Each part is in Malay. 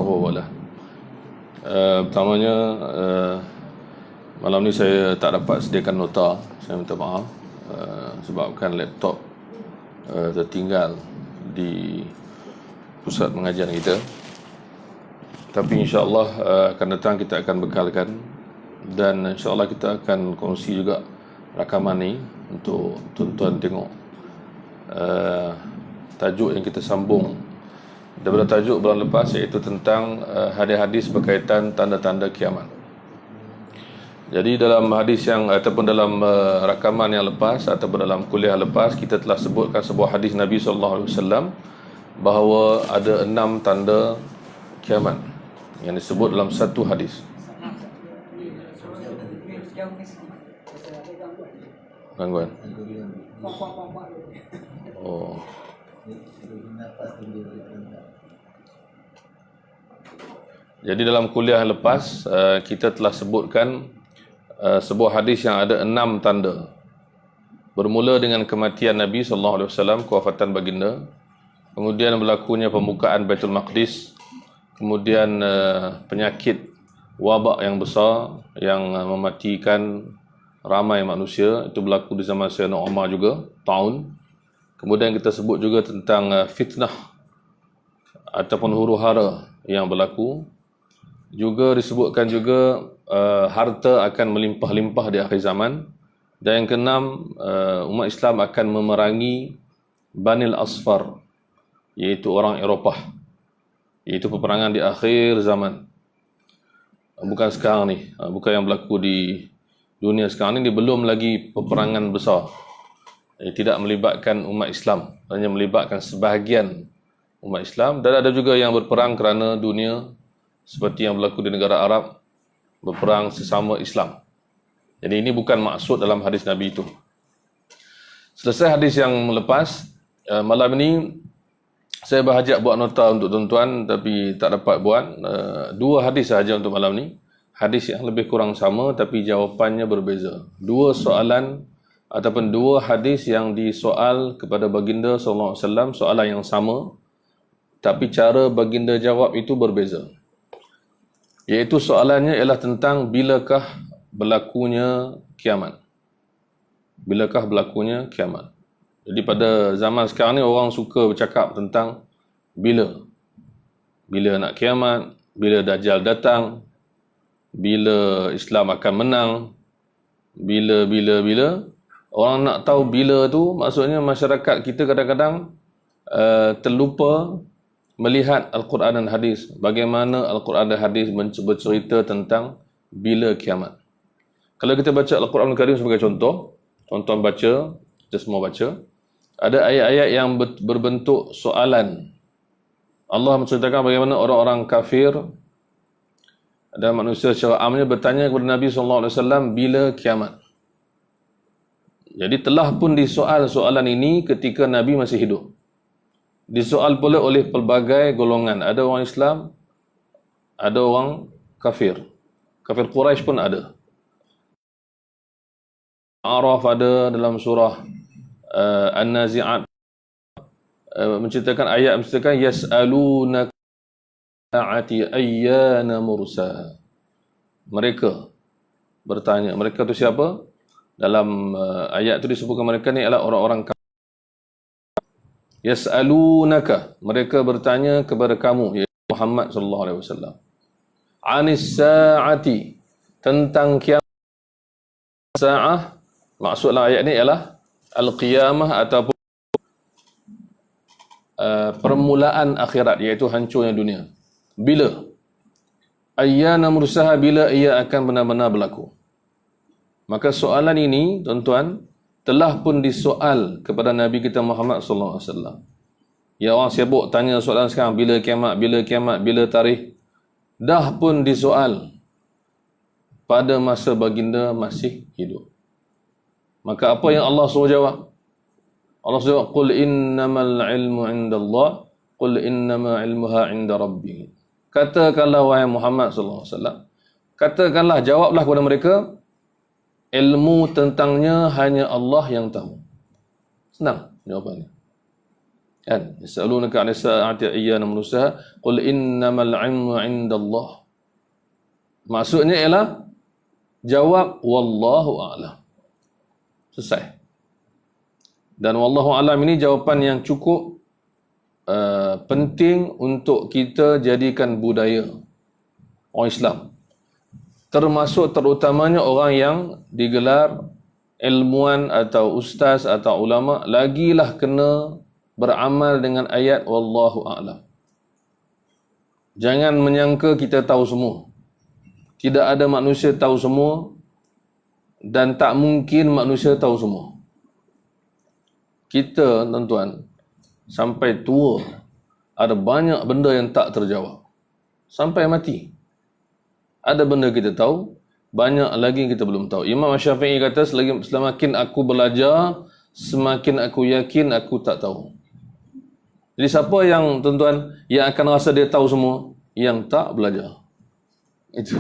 walah. Pertamanya, malam ni saya tak dapat sediakan nota. Saya minta maaf sebabkan laptop tertinggal di pusat pengajian kita. Tapi insya-Allah akan datang kita akan bekalkan, dan insya-Allah kita akan kongsi juga rakaman ni untuk tuan-tuan tengok. Tajuk yang kita sambung daripada tajuk bulan lepas, iaitu tentang hadis-hadis berkaitan tanda-tanda kiamat. Jadi dalam hadis yang ataupun dalam rakaman yang lepas ataupun dalam kuliah lepas, kita telah sebutkan sebuah hadis Nabi SAW bahawa ada 6 tanda kiamat yang disebut dalam satu hadis. Gangguan. Oh. Jadi dalam kuliah lepas kita telah sebutkan sebuah hadis yang ada 6 tanda. Bermula dengan kematian Nabi SAW, kewafatan baginda, kemudian berlakunya pembukaan Baitul Maqdis, kemudian penyakit wabak yang besar yang mematikan ramai manusia, itu berlaku di zaman Sayyidina Umar juga, tahun. Kemudian kita sebut juga tentang fitnah ataupun huru-hara yang berlaku. Juga disebutkan juga harta akan melimpah-limpah di akhir zaman. Dan yang keenam, umat Islam akan memerangi Banil Asfar, iaitu orang Eropah, iaitu peperangan di akhir zaman. Bukan sekarang ni, bukan yang berlaku di dunia sekarang ni. Belum lagi peperangan besar, tidak melibatkan umat Islam, hanya melibatkan sebahagian umat Islam. Dan ada juga yang berperang kerana dunia, seperti yang berlaku di negara Arab, berperang sesama Islam. Jadi ini bukan maksud dalam hadis Nabi itu. Selesai hadis yang lepas, malam ini saya berhajat buat nota untuk tuan-tuan, tapi tak dapat buat. 2 hadis sahaja untuk malam ni. Hadis yang lebih kurang sama, tapi jawapannya berbeza. 2 soalan ataupun 2 hadis yang disoal kepada baginda SAW, soalan yang sama, tapi cara baginda jawab itu berbeza. Iaitu soalannya ialah tentang bilakah berlakunya kiamat. Bilakah berlakunya kiamat. Jadi pada zaman sekarang ni orang suka bercakap tentang bila nak kiamat, bila Dajjal datang, bila Islam akan menang, bila. Orang nak tahu bila tu, maksudnya masyarakat kita kadang-kadang terlupa melihat Al-Quran dan hadis. Bagaimana Al-Quran dan hadis bercerita tentang bila kiamat. Kalau kita baca Al-Quran Al-Karim sebagai contoh, tonton baca, kita semua baca, ada ayat-ayat yang berbentuk soalan. Allah menceritakan bagaimana orang-orang kafir dan manusia secara amnya bertanya kepada Nabi SAW bila kiamat. Jadi telah pun disoal soalan ini ketika Nabi masih hidup. Disoal pula oleh pelbagai golongan. Ada orang Islam, ada orang kafir. Kafir Quraisy pun ada. Araf ada dalam surah An-Nazi'at, menceritakan ayat menceritakan yas'alunaka sa'ati ayyana mursa. Mereka bertanya. Mereka tu siapa? Dalam ayat tu disebutkan mereka ni adalah orang-orang kafir. Yas'alunaka, mereka bertanya kepada kamu, iaitu Muhammad sallallahu alaihi wasallam. Anis sa'ati, tentang kiamat. Sa'ah, maksud dalam ayat ni ialah al-qiyamah ataupun permulaan akhirat, iaitu hancurnya dunia. Bila? Ayyana mursaha, bila ia akan benar-benar berlaku. Maka soalan ini, tuan-tuan, telah pun disoal kepada Nabi kita Muhammad SAW. Ya, orang sibuk tanya soalan sekarang, bila kiamat, bila tarikh. Dah pun disoal pada masa baginda masih hidup. Maka apa yang Allah suruh jawab? Allah suruh jawab, qul innamal ilmu indallah, qul innama ilmuha inda rabbi. Katakanlah wahai Muhammad SAW, katakanlah, jawablah kepada mereka, ilmu tentangnya hanya Allah yang tahu. Senang jawapannya. Kan? Yas'alunaka 'anis sa'ati ayyana mursaha qul innamal 'ilmu 'indallah. Maksudnya ialah jawab wallahu a'lam. Selesai. Dan wallahu a'lam ini jawapan yang cukup penting untuk kita jadikan budaya orang Islam. Termasuk terutamanya orang yang digelar ilmuwan atau ustaz atau ulama, lagilah kena beramal dengan ayat wallahu a'lam. Jangan menyangka kita tahu semua. Tidak ada manusia tahu semua dan tak mungkin manusia tahu semua. Kita, tuan-tuan, sampai tua ada banyak benda yang tak terjawab. Sampai mati ada benda kita tahu, banyak lagi kita belum tahu. Imam Syafi'i kata, semakin aku belajar, semakin aku yakin aku tak tahu. Jadi siapa yang, tuan-tuan, yang akan rasa dia tahu semua? Yang tak belajar. Itu.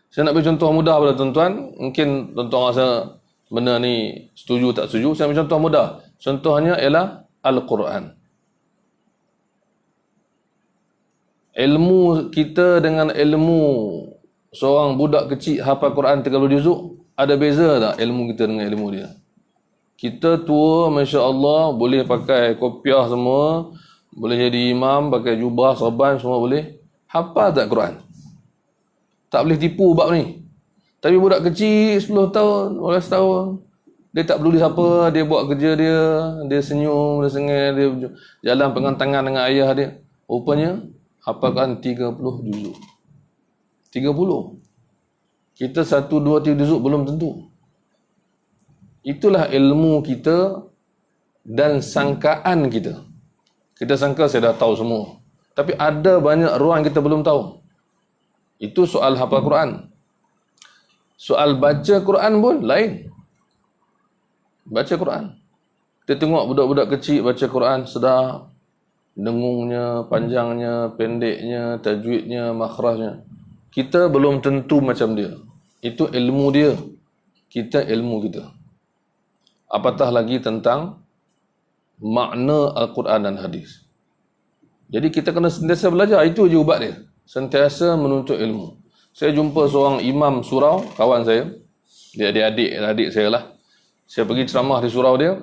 Saya nak beri contoh mudah pada tuan-tuan. Mungkin tuan-tuan rasa benda ni setuju tak setuju. Saya beri contoh mudah. Contohnya ialah Al-Quran. Ilmu kita dengan ilmu seorang budak kecil hafal Quran 30 juzuk, ada beza tak ilmu kita dengan ilmu dia? Kita tua, Masya Allah, boleh pakai kopiah semua, boleh jadi imam, pakai jubah, serban, semua boleh. Hafal tak Quran? Tak boleh tipu bab ni. Tapi budak kecil, 10 tahun, 12 tahun, dia tak peduli siapa, dia buat kerja dia senyum, dia sengih, dia jalan pegang tangan dengan ayah dia. Rupanya, hafal Quran 30 juzuk. 30. Kita 1, 2, 3 juzuk belum tentu. Itulah ilmu kita dan sangkaan kita. Kita sangka saya dah tahu semua. Tapi ada banyak ruang kita belum tahu. Itu soal hafal Quran. Soal baca Quran pun lain. Baca Quran. Kita tengok budak-budak kecil baca Quran, sedap. Dengungnya, panjangnya, pendeknya, tajwidnya, makhrajnya. Kita belum tentu macam dia. Itu ilmu dia. Kita ilmu kita. Apatah lagi tentang makna Al-Quran dan hadis. Jadi kita kena sentiasa belajar. Itu je ubat dia. Sentiasa menuntut ilmu. Saya jumpa seorang imam surau, kawan saya. Dia adik saya lah. Saya pergi ceramah di surau dia.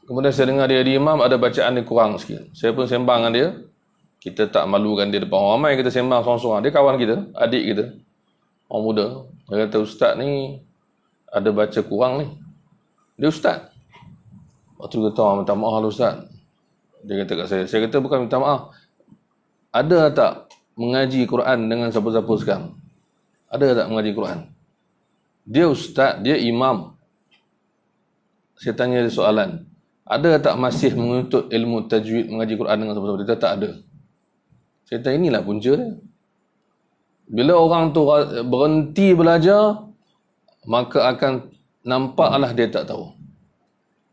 Kemudian saya dengar dia di imam, ada bacaan dia kurang sikit. Saya pun sembang dengan dia. Kita tak malukan dia depan orang ramai, kita sembang seorang-seorang. Dia kawan kita, adik kita. Orang muda. Dia kata, ustaz ni ada baca kurang ni. Dia ustaz. Waktu dia kata, minta maaf lah ustaz. Dia kata kat saya kata bukan minta maaf. Ada tak mengaji Quran dengan siapa-siapa sekarang? Ada tak mengaji Quran? Dia ustaz, dia imam. Saya tanya dia soalan. Ada tak masih menuntut ilmu tajwid mengaji Quran dengan siapa-siapa? Dia kata tak ada. Saya kata inilah punca dia. Bila orang tu berhenti belajar, maka akan nampaklah dia tak tahu.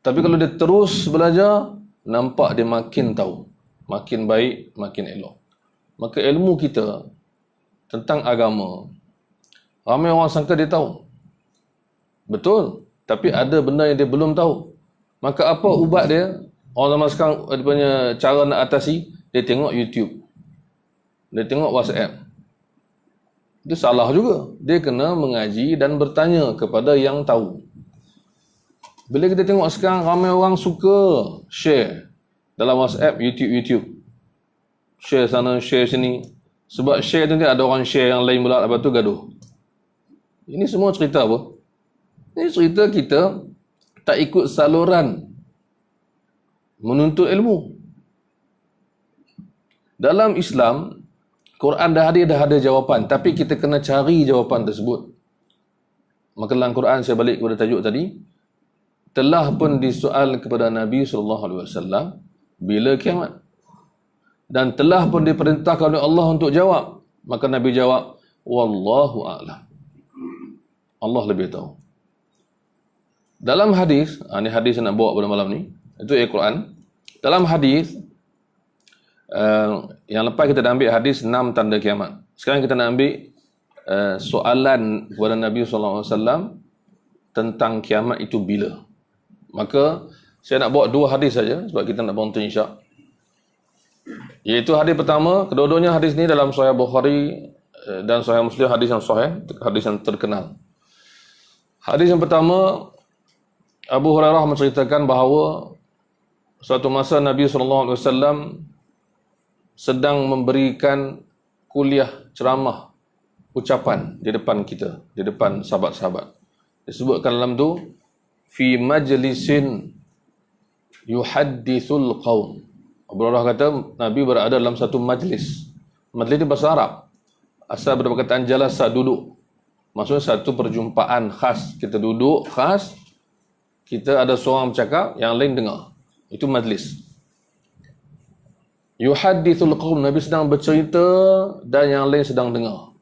Tapi kalau dia terus belajar, nampak dia makin tahu. Makin baik, makin elok. Maka ilmu kita tentang agama, ramai orang sangka dia tahu. Betul. Tapi ada benda yang dia belum tahu. Maka apa ubat dia? Orang zaman sekarang, dia punya cara nak atasi, dia tengok YouTube. Dia tengok WhatsApp. Itu salah juga. Dia kena mengaji dan bertanya kepada yang tahu. Bila kita tengok sekarang, ramai orang suka share dalam WhatsApp, YouTube. Share sana, share sini. Sebab share tu ada orang share yang lain pula, lepas tu gaduh. Ini semua cerita apa? Ini cerita kita tak ikut saluran menuntut ilmu. Dalam Islam, Quran dah ada jawapan, tapi kita kena cari jawapan tersebut. Maka dalam Quran, saya balik kepada tajuk tadi, telah pun disoal kepada Nabi SAW bila kiamat. Dan telah pun diperintahkan oleh Allah untuk jawab. Maka Nabi jawab, wallahu a'lam. Allah lebih tahu. Dalam hadis, ini hadis yang nak bawa pada malam ni, itu Al-Quran. Dalam hadis, yang lepas kita dah ambil hadis 6 tanda kiamat. Sekarang kita nak ambil soalan kepada Nabi SAW tentang kiamat itu bila. Maka Saya nak bawa 2 hadis saja sebab kita nak bangun isyak. Iaitu hadis pertama, kedua-duanya hadis ni dalam Sahih Bukhari dan Sahih Muslim, hadis yang sahih, hadis yang terkenal. Hadis yang pertama, Abu Hurairah menceritakan bahawa suatu masa Nabi SAW sedang memberikan kuliah ceramah ucapan di depan kita, di depan sahabat-sahabat. Disebutkan dalam tu, fi majlisin yuhaddithul qaum. Abu Hurairah kata Nabi berada dalam satu majlis. Majlis itu bahasa Arab. Asal daripada perkataan jalasa, duduk. Maksudnya satu perjumpaan khas. Kita duduk khas, kita ada seorang bercakap, yang lain dengar. Itu majlis. Yuhaddithul qaum, Nabi sedang bercerita dan yang lain sedang dengar.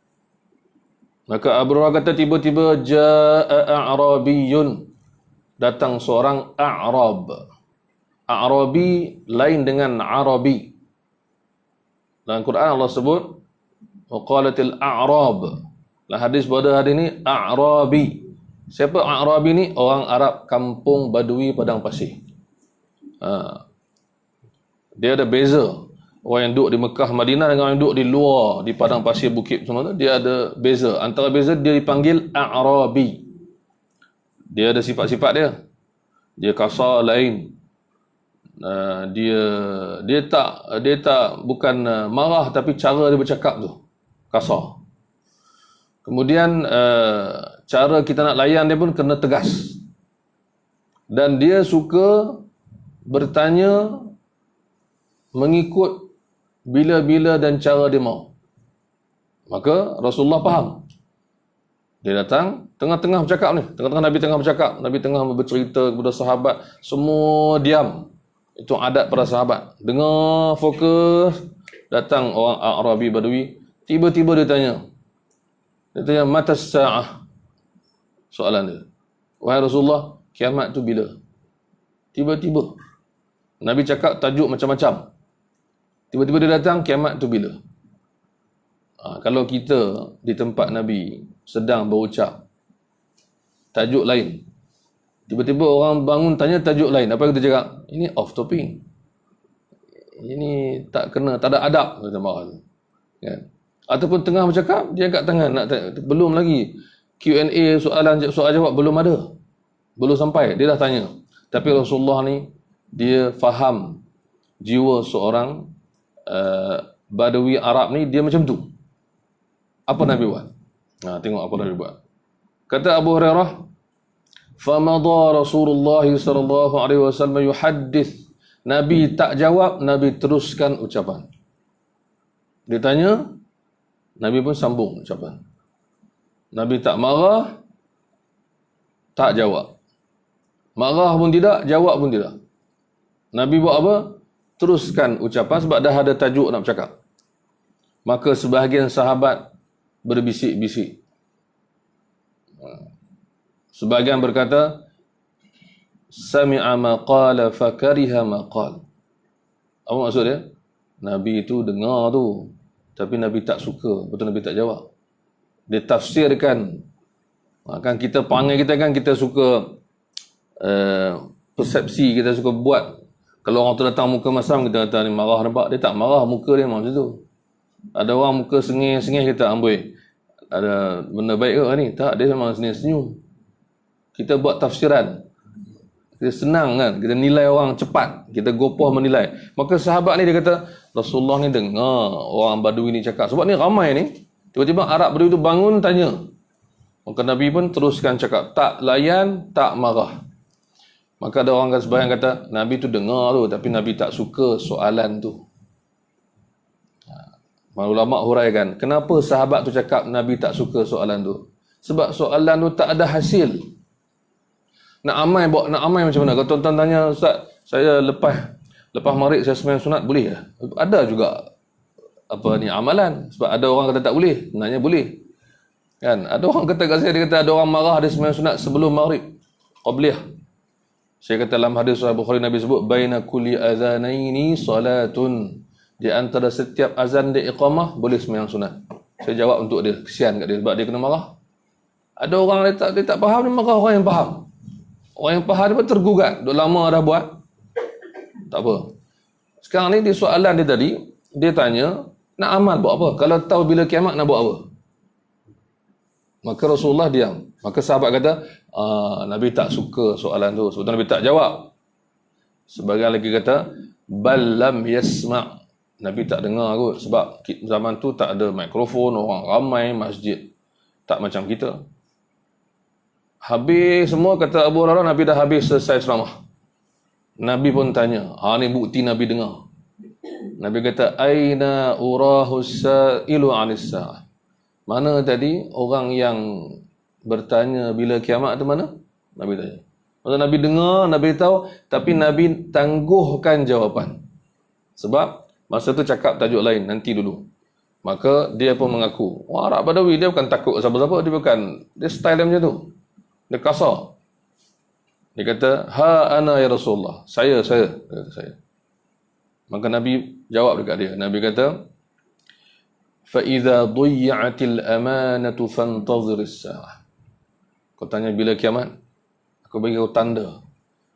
Maka Abu Hurairah kata tiba-tiba jaa a'rabiyun, datang seorang A'rab. A'rabi lain dengan Arabi. Dalam Quran Allah sebut waqalatil a'rab. Dalam hadis pada hari ini A'rabi. Siapa A'rabi ni? Orang Arab kampung Badui padang pasir. Dia ada beza. Orang yang duduk di Mekah, Madinah dengan orang yang duduk di luar, di padang pasir, bukit semua tu, dia ada beza. Antara beza, dia dipanggil A'rabi. Dia ada sifat-sifat dia. Dia kasar lain. Dia tak bukan marah, tapi cara dia bercakap tu kasar. Kemudian cara kita nak layan dia pun kena tegas. Dan dia suka bertanya mengikut bila-bila dan cara dia mau. Maka Rasulullah faham. Dia datang tengah-tengah bercakap ni, tengah-tengah Nabi tengah bercakap, Nabi tengah bercerita kepada sahabat, semua diam. Itu adat para sahabat. Dengar, fokus. Datang orang Arabi Badui. Tiba-tiba dia tanya. Dia tanya, mata sa'ah. Soalan dia. Wahai Rasulullah, kiamat tu bila? Tiba-tiba. Nabi cakap tajuk macam-macam. Tiba-tiba dia datang, kiamat tu bila? Kalau kita di tempat Nabi sedang berucap tajuk lain, tiba-tiba orang bangun tanya tajuk lain, apa yang kita cakap? Ini off topic. Ini tak kena, tak ada adab, kata marah tu. Kan? Ataupun tengah bercakap, dia angkat tangan, belum lagi Q&A, soal jawab belum ada. Belum sampai, dia dah tanya. Tapi Rasulullah ni, dia faham jiwa seorang Badawi Arab ni, dia macam tu. Apa Nabi buat? Tengok apa Nabi buat. Kata Abu Hurairah, famadha Rasulullah sallallahu alaihi wasallam yuhaddits. Nabi tak jawab, Nabi teruskan ucapan. Dia tanya, Nabi pun sambung ucapan. Nabi tak marah, tak jawab. Marah pun tidak, jawab pun tidak. Nabi buat apa? Teruskan ucapan sebab dah ada tajuk nak bercakap. Maka sebahagian sahabat berbisik-bisik. Sebahagian berkata, sami'a ma qala fakariha ma qala. Apa maksud dia? Nabi itu dengar tu, tapi Nabi tak suka, betul Nabi tak jawab. Dia tafsirkan. Kan kita panggil kita kan, kita suka persepsi, kita suka buat. Kalau orang tu datang muka masam, kita kata ni marah, nampak? Dia tak marah, muka dia macam tu. Ada orang muka sengih-sengih, kita ambil ada benda baik ke ni? Tak, dia memang senyum-senyum. Kita buat tafsiran. Kita senang kan, kita nilai orang cepat, kita gopoh menilai. Maka sahabat ni dia kata, Rasulullah ni dengar orang Badui ni cakap. Sebab ni ramai ni, tiba-tiba Arab Badui tu bangun tanya. Maka Nabi pun teruskan cakap, tak layan, tak marah. Maka ada orang sebayang kata, Nabi tu dengar tu, tapi Nabi tak suka soalan tu. Ulama huraikan, kenapa sahabat tu cakap Nabi tak suka soalan tu? Sebab soalan tu tak ada hasil. Nak amal macam mana? Kalau tuan-tuan tanya, Ustaz, saya lepas maghrib saya sembahyang sunat boleh ke? Ada juga amalan. Sebab ada orang kata tak boleh, sebenarnya boleh. Kan? Ada orang kata kat saya, dia kata ada orang marah dia sembahyang sunat sebelum maghrib. Qabliyah. Saya kata dalam hadis Sahih Bukhari, Nabi sebut baina kulli adzanaini salatun. Di antara setiap azan dia iqamah boleh sembahyang sunat. Saya jawab untuk dia, kesian kat dia sebab dia kena marah. Ada orang dia tak faham, dia marah orang yang faham. Orang yang faham dia tergugat. Duk lama dah buat. Tak apa. Sekarang ni dia soalan dia tadi, dia tanya, nak amal buat apa? Kalau tahu bila kiamat nak buat apa? Maka Rasulullah diam. Maka sahabat kata, Nabi tak suka soalan tu. Sebab Nabi tak jawab. Sebagian lagi kata, bal lam yasma'. Nabi tak dengar kot. Sebab zaman tu tak ada mikrofon, orang ramai, masjid. Tak macam kita. Habis semua, kata Abu Hurairah, Nabi dah habis selesai ceramah. Nabi pun tanya, ni bukti Nabi dengar. Nabi kata, aina urahus sa'ilu 'anis sa'ah. Mana tadi orang yang bertanya bila kiamat tu mana? Nabi tanya. Maksud Nabi dengar, Nabi tahu, tapi Nabi tangguhkan jawapan. Sebab masa tu cakap tajuk lain, nanti dulu. Maka dia pun mengaku, Arab Badawi dia bukan takut siapa-siapa, dia style dia macam tu. Dia kasar. Dia kata, ana ya Rasulullah. Saya. Dia kata, saya. Maka Nabi jawab dekat dia. Nabi kata, فَإِذَا ضُيَّعَتِ الْأَمَانَةُ فَانْتَظِرِ السَّاعَةِ. Kau tanya bila kiamat? Aku bagi kau tanda.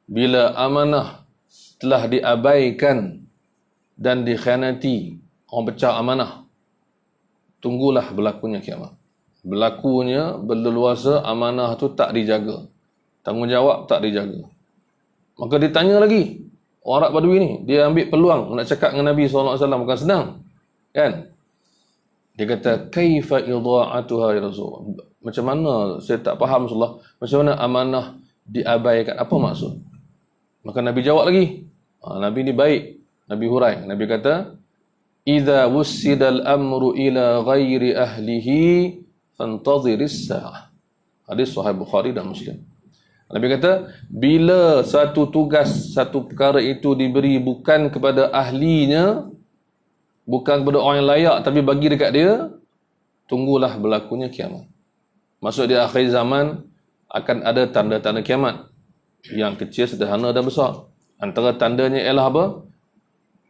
Bila amanah telah diabaikan dan dikhianati, orang pecah amanah, tunggulah berlakunya kiamat. Berlakunya berleluasa amanah tu tak dijaga. Tanggungjawab tak dijaga. Maka ditanya lagi. Orang Arab Badui ni, dia ambil peluang nak cakap dengan Nabi SAW, bukan senang. Kan? Dia kata, kaifa idha'atuha ya Rasul? Macam mana? Saya tak faham Rasulullah. Macam mana amanah diabaikan? Apa maksud? Maka Nabi jawab lagi. Nabi ni baik. Nabi hurai. Nabi kata, idza wussidal amru ila ghairi ahlihi fantadhiris sa'ah. Hadis sahih Bukhari dan Muslim. Nabi kata, bila satu tugas, satu perkara itu diberi bukan kepada ahlinya, bukan kepada orang yang layak, tapi bagi dekat dia, tunggulah berlakunya kiamat. Maksud di akhir zaman, akan ada tanda-tanda kiamat. Yang kecil, sederhana dan besar. Antara tandanya ialah apa?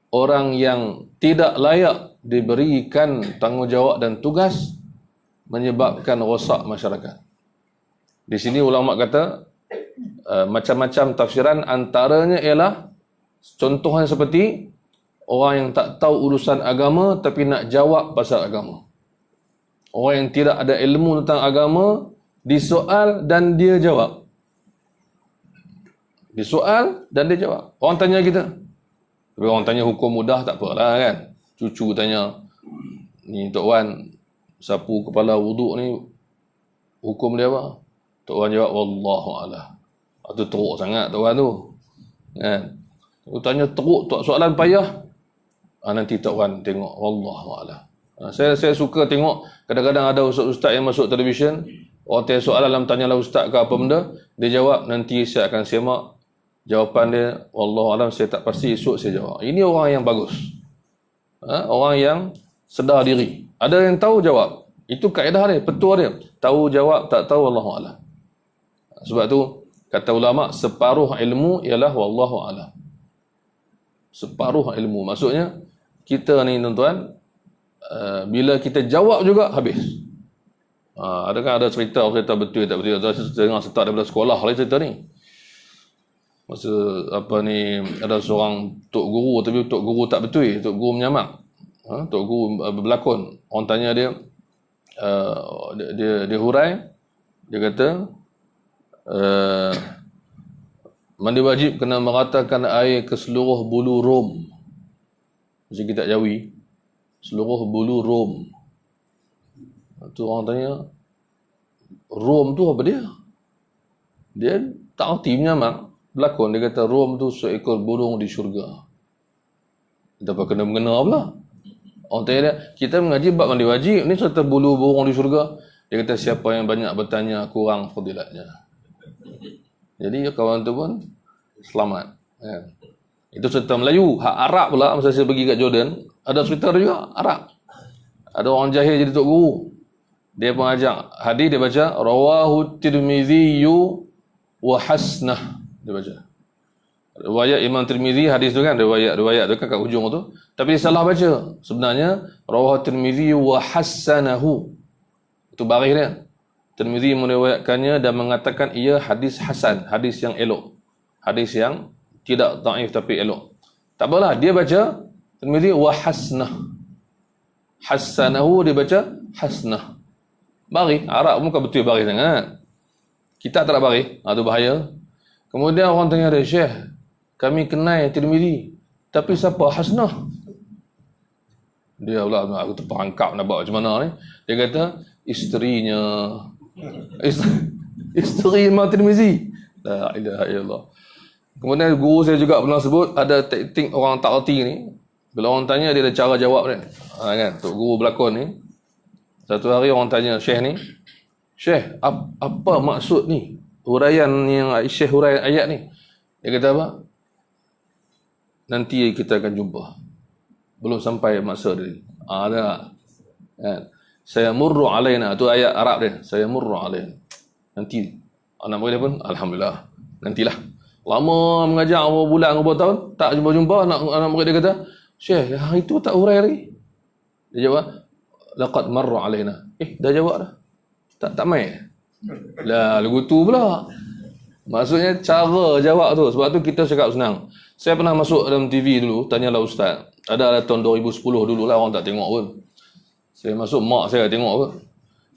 Orang yang tidak layak diberikan tanggungjawab dan tugas, menyebabkan rosak masyarakat. Di sini ulama kata, macam-macam tafsiran, antaranya ialah contohnya seperti orang yang tak tahu urusan agama tapi nak jawab pasal agama. Orang yang tidak ada ilmu tentang agama, disoal dan dia jawab. Disoal dan dia jawab. Orang tanya kita, tapi orang tanya hukum mudah tak apalah kan. Cucu tanya, ni Tok Wan sapu kepala wuduk ni hukum dia apa? Tok Wan jawab, wallahu'alam. Itu teruk sangat Tok Wan tu. Kan? Aku tanya teruk, soalan payah. Nanti Tok Wan tengok, wallahu'alam. Saya suka tengok, kadang-kadang ada ustaz-ustaz yang masuk televisyen, orang tanya soalan dalam tanyalah ustaz ke apa benda, dia jawab, nanti saya akan semak jawapan dia, wallahu'alam, saya tak pasti, esok saya jawab. Ini orang yang bagus. Orang yang sedar diri. Ada yang tahu jawab. Itu kaedah dia, petua dia. Tahu jawab, tak tahu, wallahu'alam. Sebab tu, kata ulama, separuh ilmu ialah wallahu'alam. Separuh ilmu. Maksudnya, kita ni tuan-tuan, bila kita jawab juga, habis. Adakah ada cerita betul tak betul? Saya dengar start daripada sekolah lah cerita ni. Masa apa ni, ada seorang tok guru, tapi tok guru tak betul, tok guru menyamak. Tok guru berlakon. Orang tanya dia, dia hurai, dia kata, mandi wajib kena meratakan air ke seluruh bulu rom. Macam kita Jawi, seluruh bulu rom. Tu orang tanya, rom tu apa dia? Dia tak erti menyamak. Berlakon, dia kata rom tu seekor burung di syurga. Kita apa kena-mengena pula. Orang tanya dia, kita mengaji bab mandi wajib, ni serta bulu burung di syurga. Dia kata siapa yang banyak bertanya kurang fadilatnya. Jadi kawan tu pun selamat. Itu cerita Melayu. Hak Arab pula, masa saya pergi kat Jordan, ada cerita juga Arab. Ada orang jahil jadi tok guru. Dia pun ajak hadis, dia baca rawahu Tirmizi wa hasnah. Dia baca riwayat Imam Tirmizi, hadis tu kan, riwayat tu kan kat hujung tu, tapi dia salah baca. Sebenarnya rawahu Tirmizi wa hasanahu. Itu baris dia. Tirmizi meriwayatkannya dan mengatakan ia hadis hasan, hadis yang elok. Hadis yang tidak dhaif tapi elok. Tak apalah, dia baca Tirmizi wa hasnah. Hasanahu dia baca hasnah. Baris, Arab bukan betul baris sangat. Kita tak nak baris, tu bahaya. Kemudian orang tanya dia, Syekh, kami kenal Tirmizi, tapi siapa hasnah? Dia pula, aku terperangkap nak buat macam mana ni. Dia kata, isterinya. Isteri Imam Tirmizi. La ilaha illallah. Kemudian guru saya juga pernah sebut, ada teknik orang tak erti ni. Bila orang tanya, dia ada cara jawab dia. Kan? Untuk guru berlakon ni. Satu hari orang tanya Syekh ni, Syekh, apa maksud ni? Huraian yang Syekh huraian ayat ni. Dia kata apa? Nanti kita akan jumpa. Belum sampai masa dia. Ada. Kan? Saya murru alaina. Itu ayat Arab dia. Saya murru alaina. Nanti. Anak murid dia pun, Alhamdulillah. Nantilah. Lama mengajar berapa bulan, berapa tahun. Tak jumpa-jumpa. Anak murid dia kata, Syekh, hari itu tak hurai lagi. Dia jawab, laqad marra alaina. Dah jawab dah. Tak main. Lah, lagu tu pula. Maksudnya cara jawab tu. Sebab tu kita cakap senang. Saya pernah masuk dalam TV dulu, tanyalah ustaz. Ada tahun 2010 dulu lah, orang tak tengok pun. Saya masuk, mak saya tengok apa.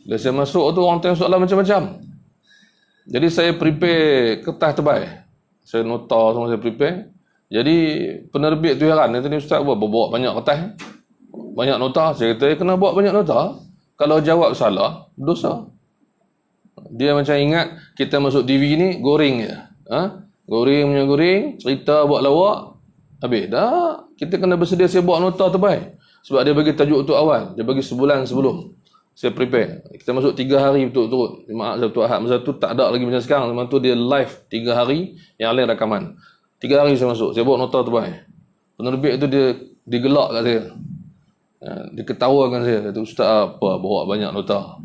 Bila saya masuk tu, orang tengok soalan macam-macam. Jadi saya prepare kertas tebal. Saya nota semua, saya prepare. Jadi penerbit tu heran, dia tanya, ustaz bawa banyak kertas, banyak nota. Saya kata, kena bawa banyak nota. Kalau jawab salah, dosa. Dia macam ingat kita masuk TV ni goreng je. Goreng punya goreng, cerita buat lawak, habis dah. Kita kena bersedia saya buat nota terbaik. Sebab dia bagi tajuk untuk awal, dia bagi sebulan sebelum. Saya prepare. Kita masuk 3 hari betul-betul. Jumaat, Sabtu, Ahad. Masa tu tak ada lagi macam sekarang. Masa tu dia live 3 hari, yang lain rakaman. 3 hari saya masuk, saya buat nota terbaik. Penerbit tu dia gelak kat saya. Dia ketawakan saya. Kata, ustaz apa bawa banyak nota?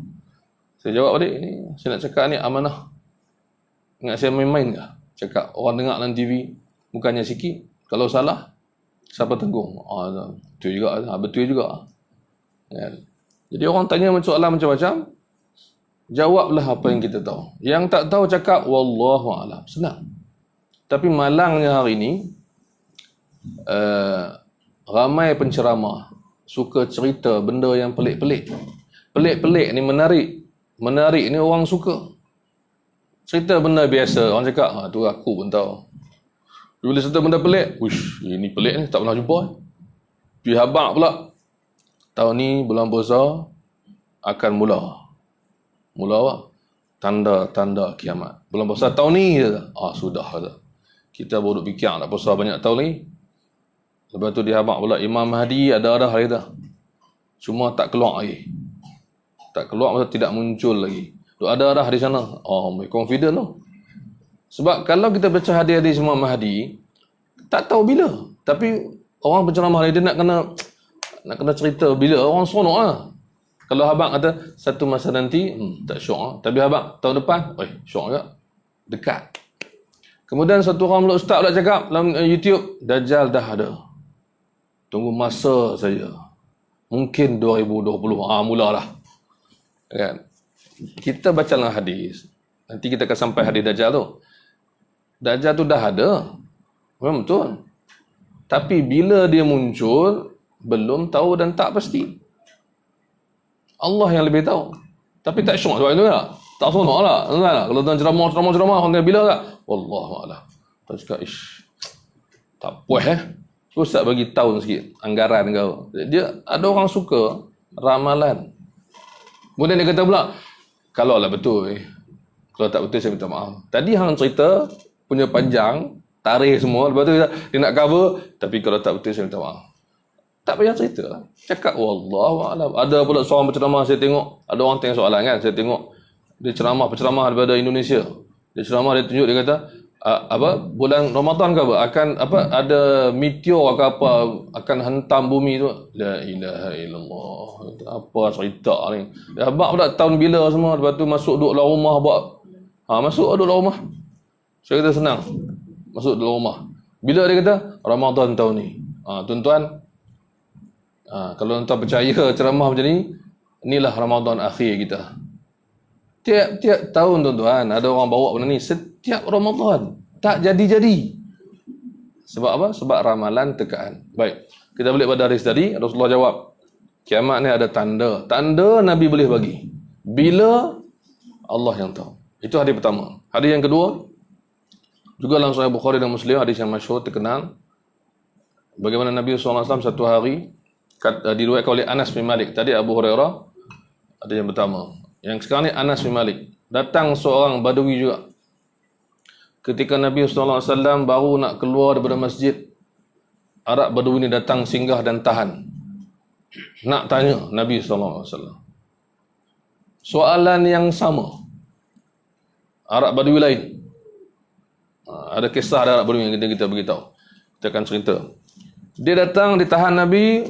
Saya jawab balik, ni saya nak cakap ni amanah. Ingat saya main-main ke? Cakap orang dengar dalam TV, bukannya sikit. Kalau salah, siapa tanggung? Betul juga. Betul juga. Ya. Jadi orang tanya soalan macam-macam, jawablah apa yang kita tahu. Yang tak tahu cakap, wallahu a'lam. Senang. Tapi malangnya hari ini, ramai penceramah suka cerita benda yang pelik-pelik. Pelik-pelik ni menarik. Menarik ni orang suka. Cerita benda biasa, orang cakap, tu aku pun tahu. Bila cerita benda pelik, wish, ini pelik ni, tak pernah jumpa. Pergi habaq pula. Tahun ni bulan puasa akan mula. Mula apa? Tanda-tanda kiamat. Bulan puasa tahun ni je. Sudah kata. Kita baru fikir nak puasa banyak tahun ni. Lepas tu dia habaq pula Imam Mahdi ada hari dah. Cuma tak keluar lagi. Tak keluar, masa tidak muncul lagi. Tu ada di sana. Confident tu. Sebab kalau kita baca hadis-hadis Imam Mahdi, tak tahu bila. Tapi orang penceramah dia nak kena cerita bila, orang seronok lah. Kalau habaq kata satu masa nanti, tak syok lah. Tapi habaq tahun depan, syok juga. Dekat. Kemudian satu orang pula ustaz pula cakap dalam YouTube, Dajjal dah ada. Tunggu masa saja. Mungkin 2020. Mulalah. Kan? Kita baca dalam hadis. Nanti kita akan sampai hadis Dajjal tu. Dajjal tu dah ada. Memang betul. Tapi bila dia muncul, belum tahu dan tak pasti. Allah yang lebih tahu. Tapi tak syok sebab itu tak. Tak seronok lah. Kalau tuan ceramah, orang bila tak? Wallahualam. Tak cakap, tak puas Ustaz bagi tahu sikit anggaran kau. Dia ada orang suka ramalan. Kemudian dia kata pula, kalau lah betul, kalau tak betul saya minta maaf. Tadi hang cerita punya panjang, tarikh semua, lepas tu dia nak cover, tapi kalau tak betul saya minta maaf. Tak payah cerita lah. Cakap wallahualam. Ada pula seorang penceramah saya tengok, ada orang tengok soalan kan, saya tengok dia penceramah daripada Indonesia. Dia ceramah, dia tunjuk, dia kata bulan Ramadan ke akan ada meteor ke apa akan hentam bumi tu. La ilaha illallah. Apa cerita ni? Dia habaq pula tahun bila semua, lepas tu masuk duduk dalam rumah buat. Masuk duduk dalam rumah. Saya kata senang. Masuk dalam rumah. Bila dia kata Ramadan tahun ni. Tuan-tuan, kalau tuan percaya ceramah macam ni, inilah Ramadan akhir kita. Tiap-tiap tahun tuan-tuan ada orang bawa benda ni. Setiap Ramadan. Tak jadi-jadi. Sebab apa? Sebab ramalan tekaan. Baik. Kita balik pada hadis tadi. Rasulullah jawab, kiamat ni ada tanda. Tanda Nabi boleh bagi. Bila? Allah yang tahu. Itu hadis pertama. Hadis yang kedua, juga dalam Sahih Bukhari dan Muslim, hadis yang masyhur terkenal. Bagaimana Nabi SAW satu hari, diriwayatkan oleh Anas bin Malik. Tadi Abu Hurairah, ada yang pertama. Yang sekarang ni Anas bin Malik. Datang seorang Badui juga. Ketika Nabi SAW baru nak keluar daripada masjid, Arab Badui ni datang singgah dan tahan. Nak tanya Nabi SAW. Soalan yang sama. Arab Badui lain. Ada kisah ada Arab Badui yang kita beritahu. Kita akan cerita. Dia datang, ditahan Nabi.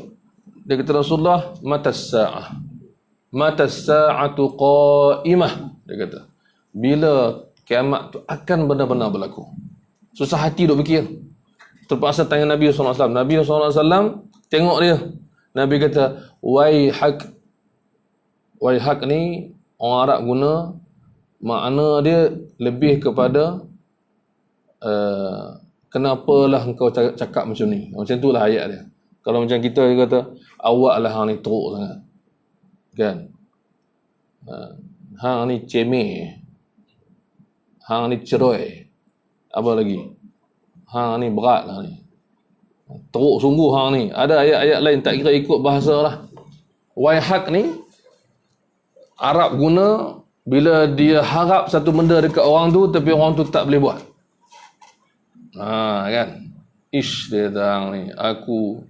Dia kata, Rasulullah, matas sa'ah. Matas sa'atu qa'imah. Dia kata, bila kiamat tu akan benar-benar berlaku. Susah hati duk fikir. Terpaksa tanya Nabi SAW. Nabi SAW tengok dia. Nabi kata, Waihak. Waihak ni orang Arab guna, makna dia lebih kepada kenapalah engkau cakap macam ni. Macam tu lah ayat dia. Kalau macam kita, dia kata, awak lah hang ni teruk sangat. Kan? Hang ni cemeh. Hang ni ceroy. Apa lagi? Hang ni berat lah ni. Teruk sungguh hang ni. Ada ayat-ayat lain tak kira ikut bahasa lah. Waihak ni Arab guna bila dia harap satu benda dekat orang tu tapi orang tu tak boleh buat. Kan? Ish dia datang ni. Aku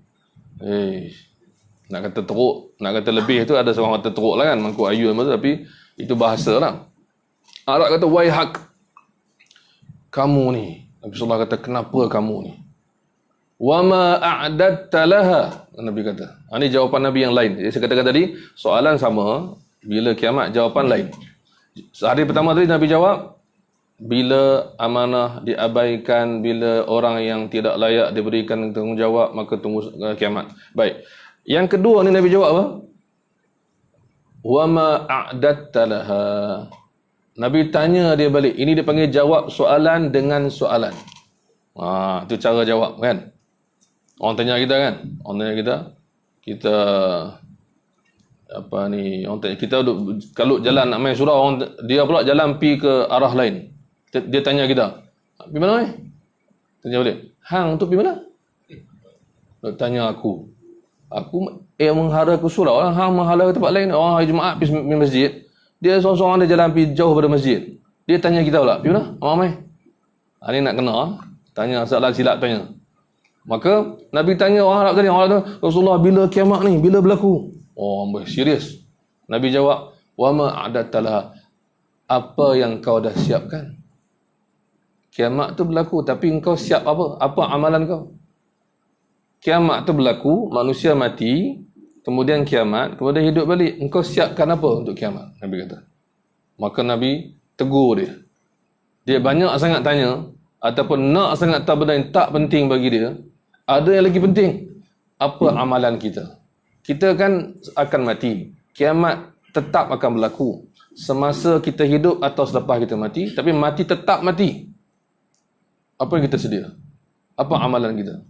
nak kata teruk, nak kata lebih tu ada seorang kata teruk lah kan. Mangkuk ayun tapi itu bahasa lah. Arab kata waihak. Kamu ni, Nabi SAW kata, kenapa kamu ni? Wama a'dadta laha. Nabi kata. Ini jawapan Nabi yang lain. Jadi saya katakan tadi, soalan sama, bila kiamat jawapan lain. Hari pertama tadi Nabi jawab, bila amanah diabaikan, bila orang yang tidak layak diberikan tanggungjawab, maka tunggu kiamat. Baik. Yang kedua ni Nabi jawab apa? Wama a'dadta laha. Nabi tanya dia balik. Ini dia panggil jawab soalan dengan soalan. Itu cara jawab kan. Orang tanya kita kan. Orang tanya kita. Kita apa ni. Orang tanya kita kalau jalan nak main surau. Dia pula jalan pi ke arah lain. Dia tanya kita. Pergi mana ni? Tanya balik. Hang tu pergi mana? Dia tanya aku. Aku menghara ke surau. Hang menghara ke tempat lain. Orang hari Jumaat pergi masjid. Dia seorang-seorang dia jalan pergi jauh pada masjid. Dia tanya kita pula, pergi mana? Orang mai. Ini nak kena. Tanya soalan silap tanya. Maka Nabi tanya orang Arab tadi, orang Arab, Rasulullah bila kiamat ni, bila berlaku? Oh, serius. Nabi jawab, wa ma a'dadtalah. Apa yang kau dah siapkan? Kiamat tu berlaku, tapi engkau siap apa? Apa amalan kau? Kiamat tu berlaku, manusia mati, kemudian kiamat, kemudian hidup balik. Engkau siapkan apa untuk kiamat? Nabi kata. Maka Nabi tegur dia. Dia banyak sangat tanya, ataupun nak sangat tahu benda yang tak penting bagi dia. Ada yang lagi penting. Apa amalan kita? Kita kan akan mati. Kiamat tetap akan berlaku. Semasa kita hidup atau selepas kita mati. Tapi mati tetap mati. Apa yang kita sedia? Apa amalan kita?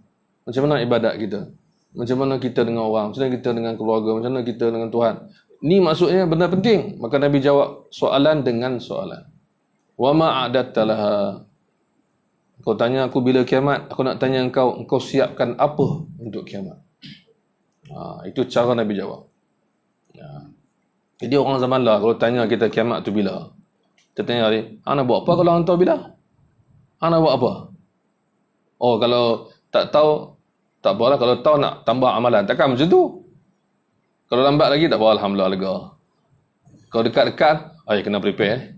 Macam mana ibadat kita? Macam mana kita dengan orang, macam mana kita dengan keluarga, macam mana kita dengan Tuhan. Ni maksudnya benda penting. Maka Nabi jawab soalan dengan soalan. Wa ma a'dadta laha. Kau tanya aku bila kiamat, aku nak tanya engkau siapkan apa untuk kiamat? Itu cara Nabi jawab. Jadi orang zaman lah kalau tanya kita kiamat tu bila? Kita tanya dia, hang nak buat apa kalau hang tahu bila? Hang nak buat apa? Oh, kalau tak tahu, tak apalah. Kalau tahu nak tambah amalan. Takkan macam tu. Kalau lambat lagi, tak apa. Alhamdulillah lega. Kalau dekat-dekat, kena prepare.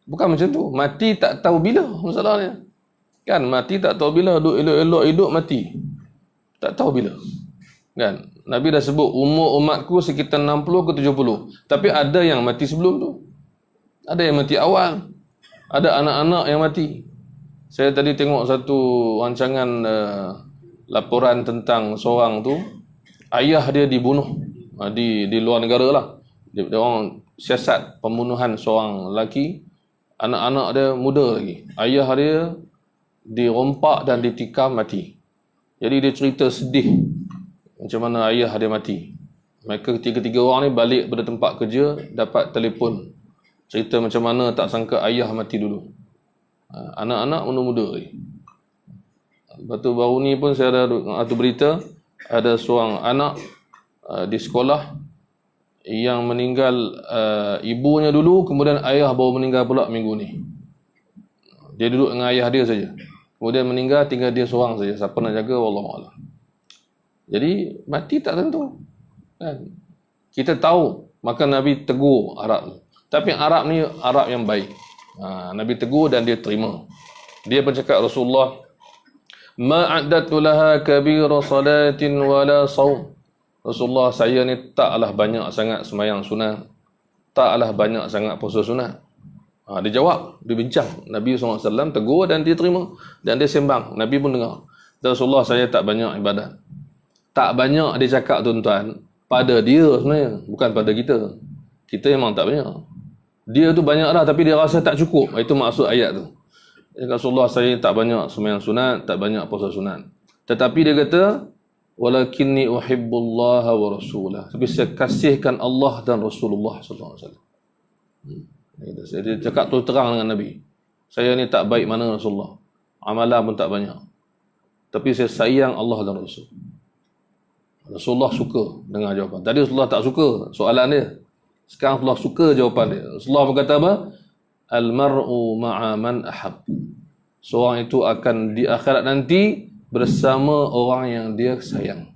Bukan macam tu. Mati tak tahu bila masalahnya. Kan? Mati tak tahu bila. Elok-elok hidup mati. Tak tahu bila. Kan? Nabi dah sebut, umur umatku sekitar 60 ke 70. Tapi ada yang mati sebelum tu. Ada yang mati awal. Ada anak-anak yang mati. Saya tadi tengok satu rancangan laporan tentang seorang tu, ayah dia dibunuh di luar negara lah. Dia orang siasat pembunuhan seorang lelaki, anak-anak dia muda lagi. Ayah dia dirompak dan ditikam mati. Jadi dia cerita sedih macam mana ayah dia mati. Mereka tiga-tiga orang ni balik pada tempat kerja, dapat telefon cerita macam mana tak sangka ayah mati dulu. Anak-anak muda-muda lagi. Lepas tu baru ni pun saya ada satu berita, ada seorang anak di sekolah yang meninggal, ibunya dulu, kemudian ayah baru meninggal pula minggu ni. Dia duduk dengan ayah dia saja, kemudian meninggal, tinggal dia seorang saja. Siapa nak jaga, wallahualam. Jadi mati tak tentu kan? Kita tahu, maka Nabi tegur Arab ni. Tapi Arab ni Arab yang baik. Nabi tegur dan dia terima. Dia pun cakap, Rasulullah, ma'addatu laha kabira salatin wala saum. Rasulullah, saya ni taklah banyak sangat sembahyang sunat, taklah banyak sangat puasa sunat. Dia jawab, dia bincang. Nabi SAW tegur dan dia terima. Dan dia sembang. Nabi pun dengar. Rasulullah, saya tak banyak ibadat. Tak banyak dia cakap, tuan-tuan, pada dia sebenarnya, bukan pada kita. Kita memang tak banyak. Dia tu banyak dah, tapi dia rasa tak cukup. Itu maksud ayat tu. Rasulullah, saya tak banyak sembahyang sunat, tak banyak puasa sunat. Tetapi dia kata, walakinni uhibbullaha wa rasulah. Tapi saya kasihkan Allah dan Rasulullah SAW. Dia cakap tu terang dengan Nabi. Saya ni tak baik mana Rasulullah. Amalan pun tak banyak. Tapi saya sayang Allah dan Rasul. Rasulullah suka dengan jawapan. Tadi Rasulullah tak suka soalan dia. Sekarang Rasulullah suka jawapan dia. Rasulullah berkata apa? Al-mar'u ma'a man ahab. Seorang itu akan di akhirat nanti bersama orang yang dia sayang.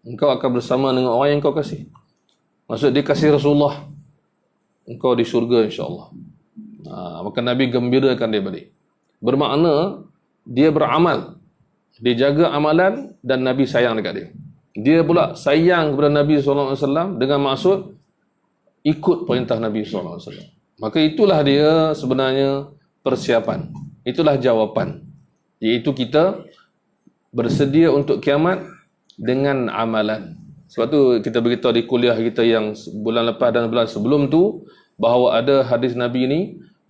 Engkau akan bersama dengan orang yang kau kasih. Maksud dia kasih Rasulullah, engkau di syurga insya-Allah. Maka Nabi gembirakan dia balik. Bermakna dia beramal, dia jaga amalan dan Nabi sayang dekat dia. Dia pula sayang kepada Nabi SAW dengan maksud ikut perintah Nabi SAW. Maka itulah dia sebenarnya persiapan. Itulah jawapan. Iaitu kita bersedia untuk kiamat dengan amalan. Sebab tu kita beritahu di kuliah kita yang bulan lepas dan bulan sebelum tu, bahawa ada hadis Nabi ni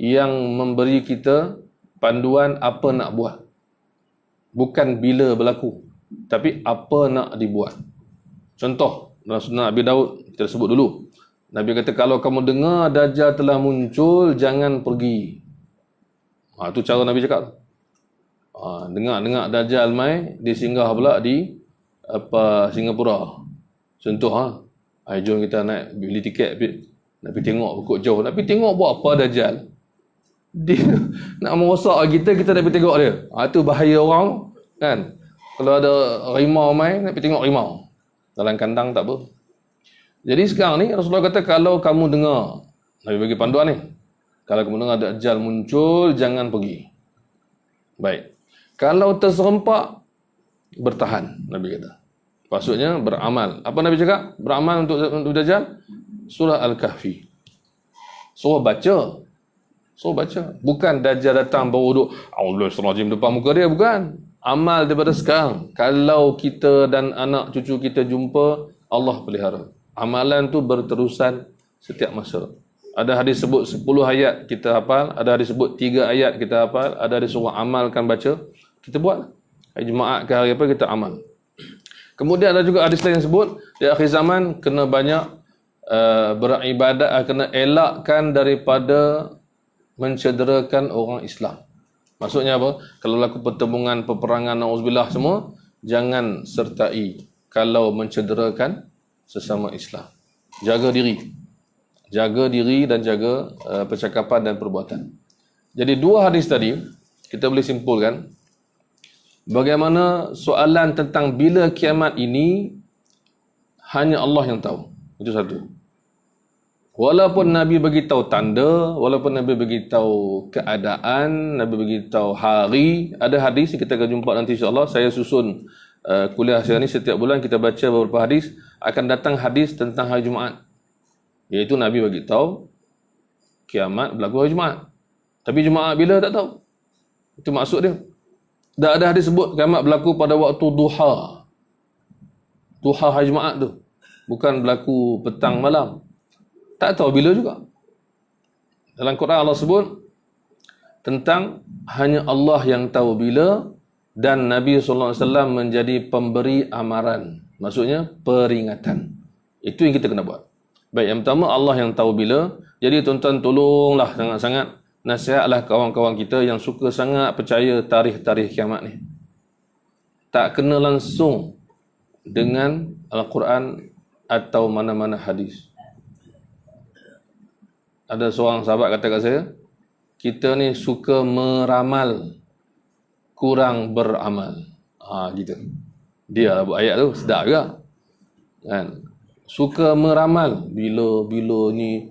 yang memberi kita panduan apa nak buat. Bukan bila berlaku, tapi apa nak dibuat. Contoh, dalam sunnah Nabi Daud, kita sebut dulu. Nabi kata, kalau kamu dengar Dajjal telah muncul, jangan pergi. Itu cara Nabi cakap. Dengar Dajjal mai, dia singgah pula di Singapura. Contoh, jom kita naik beli tiket, nak pergi tengok pokok jauh. Nak pergi tengok buat apa Dajjal? Dia nak merosak kita nak pergi tengok dia. Itu bahaya orang kan. Kalau ada rimau mai, nak pergi tengok rimau. Dalam kandang tak apa. Jadi sekarang ni Rasulullah kata, kalau kamu dengar, Nabi bagi panduan ni, kalau kamu dengar Dajjal muncul, jangan pergi. Baik. Kalau terserempak, bertahan, Nabi kata. Maksudnya beramal. Apa Nabi cakap? Beramal untuk Dajjal? Surah Al-Kahfi. Surah baca. Bukan Dajjal datang baru duduk Astagfirullahaladzim depan muka dia. Bukan. Amal daripada sekarang. Kalau kita dan anak cucu kita jumpa, Allah pelihara. Amalan tu berterusan setiap masa. Ada hadis sebut 10 ayat kita hafal, ada hadis sebut 3 ayat kita hafal, ada hadis suruh amalkan baca, kita buat. Hari Jumaat ke hari apa kita amal. Kemudian ada juga hadis lain sebut di akhir zaman kena banyak beribadat, kena elakkan daripada mencederakan orang Islam. Maksudnya apa? Kalau laku pertembungan, peperangan, na'udzubillah semua, jangan sertai kalau mencederakan sesama Islam. Jaga diri dan jaga percakapan dan perbuatan. Jadi dua hadis tadi kita boleh simpulkan bagaimana soalan tentang bila kiamat ini hanya Allah yang tahu. Itu satu. Walaupun Nabi bagi tahu tanda, walaupun Nabi bagi tahu keadaan, Nabi bagi tahu hari, ada hadis kita akan jumpa nanti insya-Allah. Saya susun kuliah saya ni setiap bulan kita baca beberapa hadis, akan datang hadis tentang hari Jumaat. Iaitu Nabi bagi tahu kiamat berlaku hari Jumaat. Tapi Jumaat bila tak tahu. Itu maksud dia. Dah ada hadis sebut kiamat berlaku pada waktu duha. Duha hari Jumaat tu. Bukan berlaku petang malam. Tak tahu bila juga. Dalam Quran Allah sebut tentang hanya Allah yang tahu bila, dan Nabi SAW menjadi pemberi amaran. Maksudnya peringatan. Itu yang kita kena buat. Baik, yang pertama Allah yang tahu bila. Jadi tuan-tuan tolonglah sangat-sangat nasihatlah kawan-kawan kita yang suka sangat percaya tarikh-tarikh kiamat ni. Tak kena langsung dengan Al-Quran atau mana-mana hadis. Ada seorang sahabat kata kat saya, kita ni suka meramal, kurang beramal. Gitu. Dia buat ayat tu, sedap juga. Kan? Suka meramal. Bila ni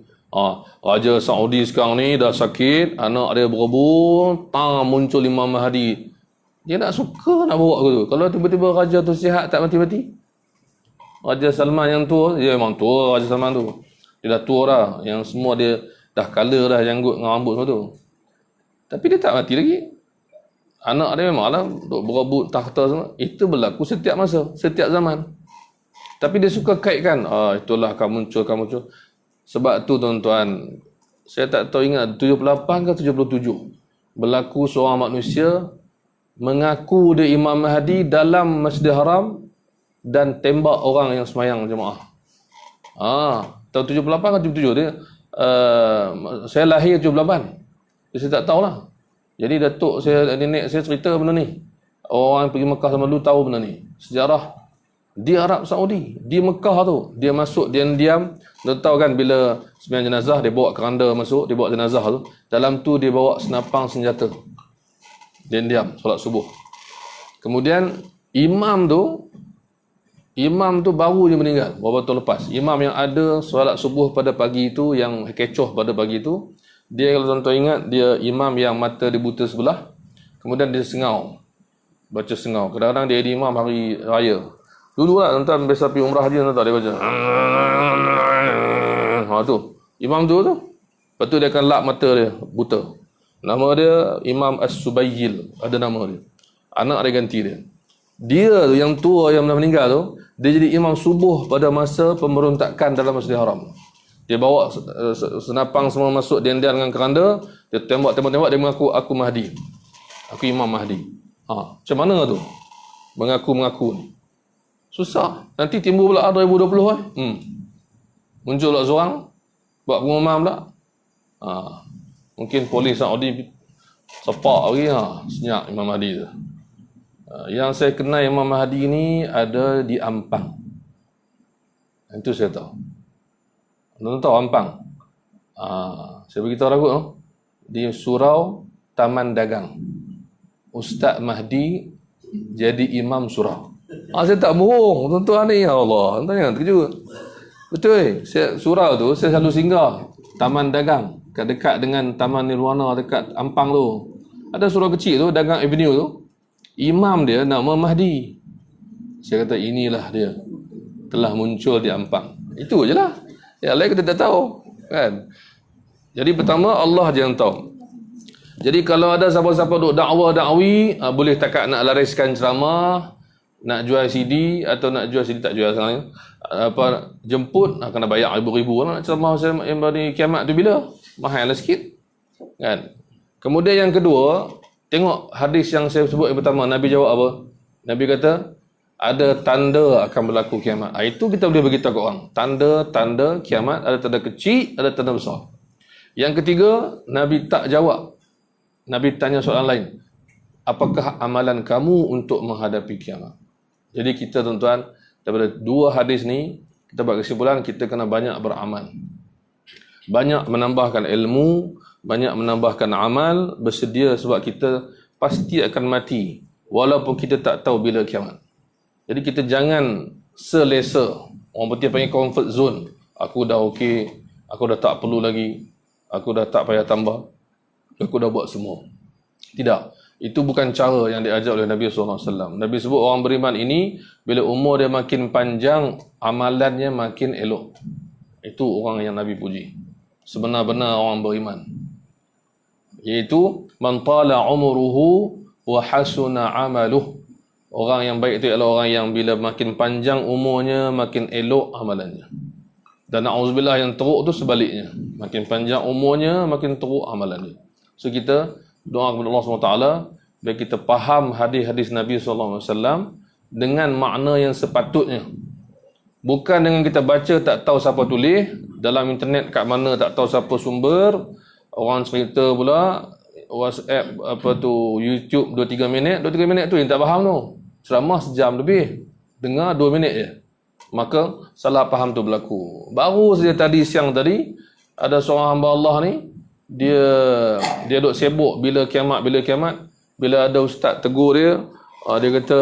Raja Saudi sekarang ni dah sakit, anak dia berebut, muncul Imam Mahdi. Dia nak suka nak bawa ke tu. Kalau tiba-tiba raja tu sihat tak mati-mati. Raja Salman yang tua, dia memang tua Raja Salman tu. Dia dah tua dah. Yang semua dia dah colour dah janggut dengan rambut semua tu. Tapi dia tak mati lagi. Anak dia memanglah duk berebut takhta semua. Itu berlaku setiap masa, setiap zaman. Tapi dia suka kaitkan, itulah akan muncul. Sebab tu tuan-tuan, saya tak tahu ingat 78 ke 77. Berlaku seorang manusia mengaku dia Imam Mahdi dalam Masjidil Haram dan tembak orang yang semayang jemaah. Tahun 78 ke 77 dia. Saya lahir 78. Saya tak tahulah. Jadi datuk saya, nenek saya cerita benda ni. Orang yang pergi Mekah sama dulu tahu benda ni. Sejarah di Arab Saudi, di Mekah tu, dia masuk diam-diam. Dia tahu kan bila sembahyang jenazah, dia bawa keranda masuk, dia bawa jenazah tu. Dalam tu dia bawa senapang senjata. Diam-diam solat subuh. Kemudian imam tu baru je meninggal beberapa tahun lepas. Imam yang ada solat subuh pada pagi itu, yang kecoh pada pagi itu, dia, kalau tuan-tuan ingat, dia imam yang mata dia buta sebelah. Kemudian dia sengau, baca sengau. Kadang-kadang dia imam hari raya. Dulu lah tuan-tuan biasa pergi umrah haji, tuan-tuan dia baca. Tu imam tu. Lepas tu dia akan lap mata dia buta. Nama dia Imam As-Subayyil, ada nama dia. Anak dia ganti dia. Dia tu yang tua yang dah meninggal tu, dia jadi imam subuh pada masa pemberontakan dalam Masjidil Haram. Dia bawa senapang semua masuk diam-diam dengan keranda, dia tembak, dia mengaku aku Mahdi. Aku Imam Mahdi. Macam mana tu? Mengaku ni. Susah. Nanti timbul pula 2020 kan? Muncul pula seorang buat pengumuman pula. Mungkin polis Saudi sepak lagi, senyap Imam Mahdi tu. Yang saya kenal Imam Mahdi ni ada di Ampang. Itu saya tahu. Tuan tahu Ampang? Saya beritahu ragut tu. Di surau Taman Dagang. Ustaz Mahdi jadi imam surau. Saya tak bohong, tuan-tuan ni, ya Allah, tuan-tuan jangan terkejut. Betul, surau tu saya selalu singgah. Taman Dagang, dekat dengan Taman Nirwana dekat Ampang tu. Ada surau kecil tu, Dagang Avenue tu. Imam dia nama Mahdi. Saya kata inilah dia telah muncul di Ampang. Itu je lah. Yang lain kita tak tahu, kan? Jadi pertama Allah je yang tahu. Jadi kalau ada siapa-siapa duk dakwa-dakwi, boleh takat nak lariskan ceramah, nak jual CD atau nak jual CD tak jual sekarang ni, jemput kena bayar ribu-ribu. Nak ceramah yang bagi kiamat tu bila? Mahal lah sikit, kan? Kemudian yang kedua, tengok hadis yang saya sebut yang pertama. Nabi jawab apa? Nabi kata ada tanda akan berlaku kiamat. Itu kita boleh beritahu ke orang. Tanda-tanda kiamat, ada tanda kecil, ada tanda besar. Yang ketiga, Nabi tak jawab. Nabi tanya soalan lain. Apakah amalan kamu untuk menghadapi kiamat? Jadi kita tuan-tuan, daripada dua hadis ni, kita buat kesimpulan, kita kena banyak beramal. Banyak menambahkan ilmu, banyak menambahkan amal, bersedia sebab kita pasti akan mati. Walaupun kita tak tahu bila kiamat. Jadi kita jangan selesa. Orang putih panggil comfort zone. Aku dah okey, aku dah tak perlu lagi, aku dah tak payah tambah, aku dah buat semua. Tidak. Itu bukan cara yang diajar oleh Nabi SAW. Nabi sebut orang beriman ini, bila umur dia makin panjang, amalannya makin elok. Itu orang yang Nabi puji. Sebenar-benar orang beriman. Iaitu, man tala umuruhu wa hasuna amaluh. Orang yang baik itu adalah orang yang bila makin panjang umurnya, makin elok amalannya. Dan na'udzubillah yang teruk tu sebaliknya. Makin panjang umurnya, makin teruk amalan dia. So kita doa kepada Allah SWT biar kita faham hadis-hadis Nabi SAW dengan makna yang sepatutnya. Bukan dengan kita baca tak tahu siapa tulis, dalam internet kat mana tak tahu siapa sumber, orang cerita pula, WhatsApp YouTube 2-3 minit, 2-3 minit tu yang tak faham tu. Ceramah sejam lebih, dengar 2 minit je. Maka salah faham tu berlaku. Baru saja siang tadi ada seorang hamba Allah ni, dia duk sibuk bila kiamat, bila ada ustaz tegur dia, dia kata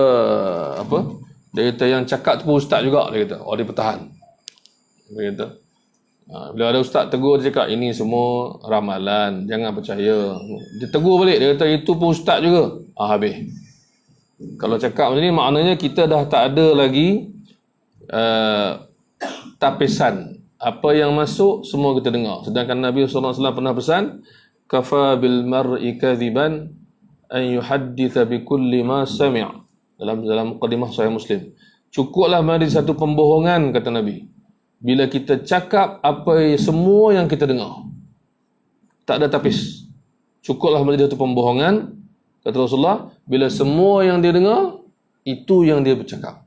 apa? Dia kata yang cakap tu pun ustaz juga, dia kata. Dia bertahan. Dia kata bila ada ustaz tegur, dia cakap ini semua ramalan, jangan percaya. Dia tegur balik, dia kata itu pun ustaz juga. Habis. Kalau cakap macam ni maknanya kita dah tak ada lagi tapisan. Apa yang masuk semua kita dengar. Sedangkan Nabi SAW pernah pesan, kafa bil mar'i kadhiban an yuhadditha bi kulli ma sami'. Dalam mukadimah Sahih Muslim. Cukuplah menjadi satu pembohongan, kata Nabi, bila kita cakap semua yang kita dengar. Tak ada tapis. Cukuplah menjadi satu pembohongan, kata Rasulullah, bila semua yang dia dengar itu yang dia bercakap.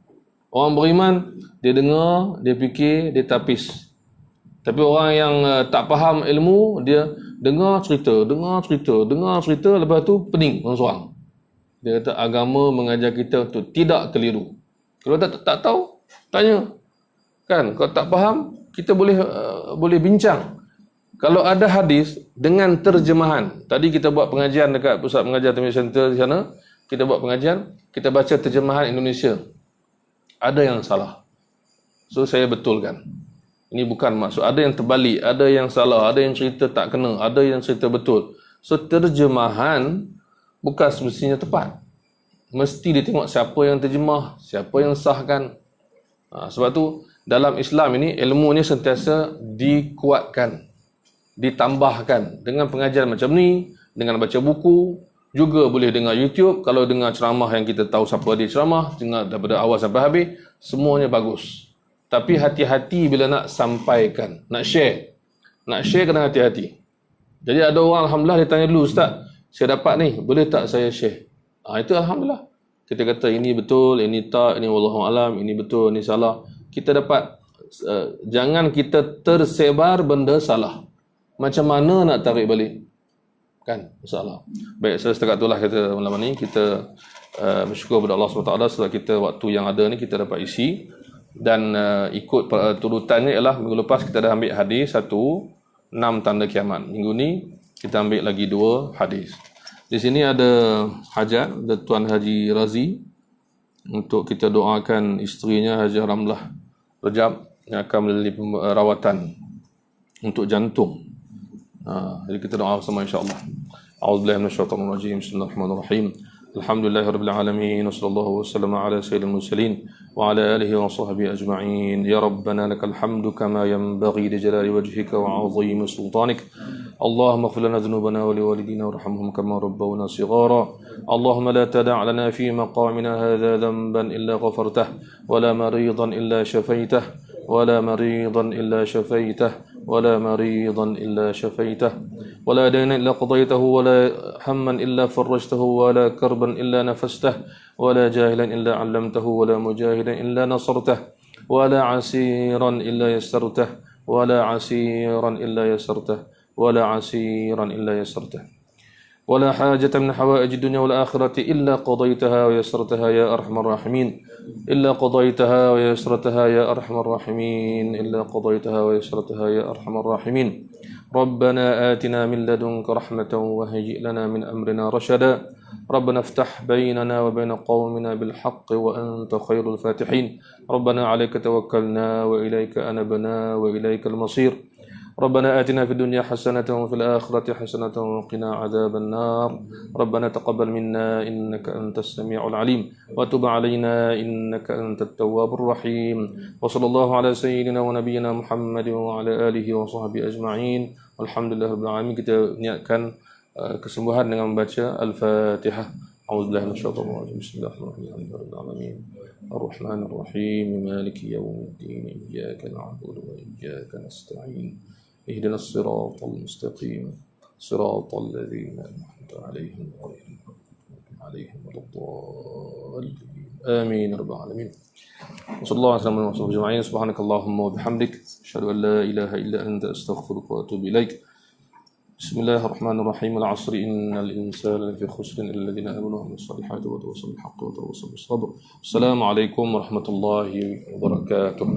Orang beriman, dia dengar, dia fikir, dia tapis. Tapi orang yang tak faham ilmu, dia dengar cerita, lepas tu pening seorang. Dia kata agama mengajar kita untuk tidak keliru. Kalau tak tahu, tanya. Kan, kalau tak faham, kita boleh bincang. Kalau ada hadis dengan terjemahan. Tadi kita buat pengajian dekat Pusat Pengajian Terminal Center di sana, kita buat pengajian, kita baca terjemahan Indonesia. Ada yang salah. So saya betulkan. Ini bukan maksud. Ada yang terbalik, ada yang salah, ada yang cerita tak kena, ada yang cerita betul. So terjemahan bukan semestinya tepat. Mesti dia tengok siapa yang terjemah, siapa yang sahkan. Sebab tu dalam Islam ini ilmu ni sentiasa dikuatkan, ditambahkan dengan pengajian macam ni, dengan baca buku. Juga boleh dengar YouTube. Kalau dengar ceramah yang kita tahu siapa dia ceramah, dengar daripada awal sampai habis, semuanya bagus. Tapi hati-hati bila nak sampaikan, nak share. Nak share kena hati-hati. Jadi ada orang alhamdulillah dia tanya dulu, ustaz, saya dapat ni, boleh tak saya share? Itu alhamdulillah. Kita kata ini betul, ini tak, ini wallahu alam, ini betul, ini salah. Kita dapat jangan kita tersebar benda salah. Macam mana nak tarik balik? Kan, masalah. Baik, setakat itulah kita malam ni kita bersyukur kepada Allah SWT sebab kita waktu yang ada ni kita dapat isi. Dan ikut turutannya ialah minggu lepas kita dah ambil hadis 1, 6 tanda kiamat. Minggu ni kita ambil lagi 2 hadis. Di sini ada hajat dari Tuan Haji Razi untuk kita doakan isterinya Haji Ramlah Rajab yang akan melalui rawatan untuk jantung. Jadi kita doa bersama insya-Allah. A'udzubillahi minasyaitonir rajim. Bismillahirrahmanirrahim. Alhamdulillahirabbil alamin wassallallahu wasallama ala sayyidil mursalin wa ala alihi wa sahbihi ajma'in. Ya rabbana lakal hamdu kama yanbaghi li jalali wajhika wa 'azimi sultanik. Allahumma ighfir lana dhunubana wa liwalidina warhamhum kama rabbawna shighara. Allahumma la tada' lana fi maqamina hadha dhanban illa ghafartah wa la maridan illa shafaitah ولا مريضا إلا شفيته ولا مريضا إلا شفيته ولا دينا إلا قضيته ولا هما إلا فرجته ولا كربا إلا نفسته ولا جاهلا إلا علمته ولا مجاهدا إلا نصرته ولا عسيرا إلا يسرته ولا عسيرا إلا يسرته ولا عسيرا إلا يسرته ولا حاجة من حوائج الدنيا والآخرة إلا قضيتها ويسرتها يا أرحم الراحمين إلا قضيتها ويسرتها يا أرحم الراحمين إلا قضيتها ويسرتها يا أرحم الراحمين ربنا آتنا من لدنك رحمة وهيئ لنا من أمرنا رشدا ربنا افتح بيننا وبين قومنا بالحق وأنت خير الفاتحين ربنا عليك توكلنا وإليك أنبنا وإليك المصير ربنا آتنا في الدنيا حسنة وفي الآخرة حسنة وقنا عذاب النار ربنا تقبل منا إنك أنت السميع العليم وتب علينا إنك أنت التواب الرحيم وصلى الله على سيدنا ونبينا محمد وعلى آله وصحبه أجمعين والحمد لله رب العالمين. Kita niatkan kesembuhan dengan membaca Al-Fatihah. أعوذ بالله من الشيطان الرجيم. بسم الله الرحمن الرحيم. الحمد لله رب العالمين الرحمن الرحيم مالك يوم الدين إياك نعبد وإياك نستعين اهدنا الصراط المستقيم صراط الذين أنعمت عليهم غير المغضوب عليهم ولا الضالين آمين رب العالمين. وصلى الله عليه وسلم وصحبه أجمعين. سبحانك اللهم وبحمدك أشهد أن لا إله إلا أنت أستغفرك وأتوب إليك. بسم الله الرحمن الرحيم. العصر إن الإنسان لفي خسر إلا الذين آمنوا وعملوا الصالحات وتواصوا بالحق وتواصوا بالصبر. السلام عليكم ورحمة الله وبركاته.